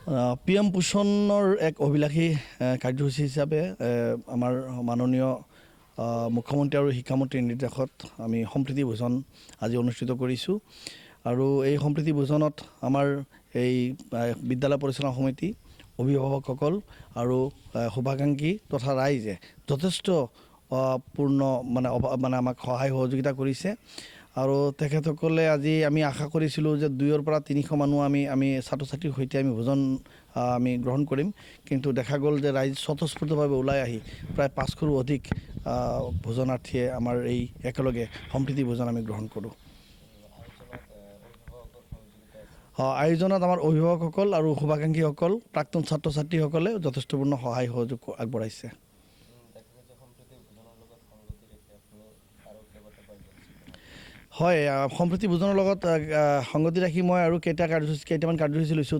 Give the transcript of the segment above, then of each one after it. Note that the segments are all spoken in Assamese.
PM পোষণৰ এক অভিলাষী কাৰ্যসূচী হিচাপে আমাৰ মাননীয় মুখ্যমন্ত্ৰী আৰু শিক্ষামন্ত্ৰীৰ নিৰ্দেশত আমি সম্প্ৰীতি ভোজন আজি অনুষ্ঠিত কৰিছোঁ আৰু এই সম্প্ৰীতি ভোজনত আমাৰ এই বিদ্যালয় পৰিচালনা সমিতি অভিভাৱকসকল আৰু শুভাকাংক্ষী তথা ৰাইজে যথেষ্ট পূৰ্ণ মানে আমাক সহায় সহযোগিতা কৰিছে আৰু তেখেতসকলে আজি আমি আশা কৰিছিলোঁ যে 2ৰ পৰা 300 মানুহ আমি ছাত্ৰ ছাত্ৰীৰ সৈতে আমি ভোজন আমি গ্ৰহণ কৰিম, কিন্তু দেখা গ'ল যে ৰাইজ স্বতঃস্ফূৰ্তভাৱে ওলাই আহি প্ৰায় 500ৰো অধিক ভোজনাৰ্থীয়ে আমাৰ এই একেলগে সম্প্ৰীতি ভোজন আমি গ্ৰহণ কৰোঁ। আয়োজনত আমাৰ অভিভাৱকসকল আৰু শুভাকাংক্ষীসকল প্ৰাক্তন ছাত্ৰ ছাত্ৰীসকলে যথেষ্টপূৰ্ণ সহায় সহযোগ আগবঢ়াইছে। হয়, সম্প্ৰীতি ভোজনৰ লগত সংগতি ৰাখি মই আৰু কেইটামান কাৰ্যসূচী লৈছোঁ।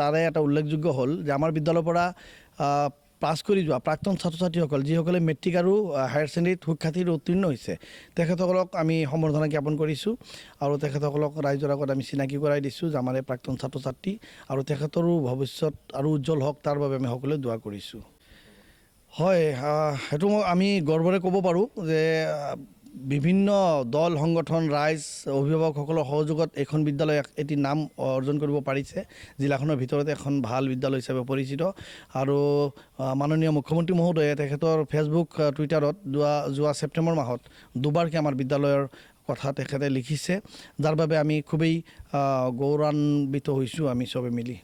তাৰে এটা উল্লেখযোগ্য হ'ল যে আমাৰ বিদ্যালয়ৰ পৰা পাছ কৰি যোৱা প্ৰাক্তন ছাত্ৰ ছাত্ৰীসকল যিসকলে মেট্ৰিক আৰু হায়াৰ ছেকেণ্ডেৰীত সুখ্যাতিৰে উত্তীৰ্ণ হৈছে তেখেতসকলক আমি সম্বৰ্ধনা জ্ঞাপন কৰিছোঁ আৰু তেখেতসকলক ৰাইজৰ আগত আমি চিনাকি কৰাই দিছোঁ যে আমাৰ এই প্ৰাক্তন ছাত্ৰ ছাত্ৰী আৰু তেখেতৰো ভৱিষ্যত আৰু উজ্জ্বল হওক তাৰ বাবে আমি সকলোৱে দোৱা কৰিছোঁ। হয়, সেইটো আমি গৰ্বৰে ক'ব পাৰোঁ যে বিভিন্ন দল সংগঠন ৰাইজ অভিভাৱকসকলৰ সহযোগত এইখন বিদ্যালয় এটি নাম অৰ্জন কৰিব পাৰিছে, জিলাখনৰ ভিতৰতে এখন ভাল বিদ্যালয় হিচাপে পৰিচিত। আৰু মাননীয় মুখ্যমন্ত্ৰী মহোদয়ে তেখেতৰ ফেচবুক টুইটাৰত যোৱা ছেপ্টেম্বৰ মাহত দুবাৰকৈ আমাৰ বিদ্যালয়ৰ কথা তেখেতে লিখিছে, যাৰ বাবে আমি খুবেই গৌৰৱান্বিত হৈছোঁ আমি চবে মিলি।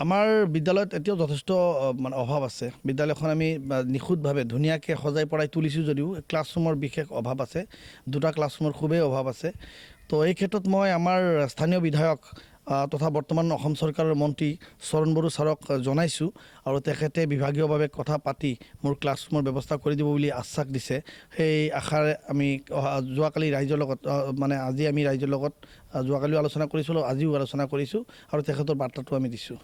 আমাৰ বিদ্যালয়ত এতিয়াও যথেষ্ট অভাৱ আছে। বিদ্যালয়খন আমি নিখুঁতভাৱে ধুনীয়াকৈ সজাই পৰাই তুলিছোঁ যদিও ক্লাছৰুমৰ বিশেষ অভাৱ আছে, 2টা ক্লাছৰুমৰ খুবেই অভাৱ আছে। তো এই ক্ষেত্ৰত মই আমাৰ স্থানীয় বিধায়ক তথা বৰ্তমান অসম চৰকাৰৰ মন্ত্ৰী চৰণ বড়ো ছাৰক জনাইছোঁ আৰু তেখেতে বিভাগীয়ভাৱে কথা পাতি মোৰ ক্লাছৰুমৰ ব্যৱস্থা কৰি দিব বুলি আশ্বাস দিছে। সেই আশাৰে আমি যোৱাকালি ৰাইজৰ লগত আজি আমি ৰাইজৰ লগত যোৱাকালিও আলোচনা কৰিছিলোঁ, আজিও আলোচনা কৰিছোঁ আৰু তেখেতৰ বাৰ্তাটো আমি দিছোঁ।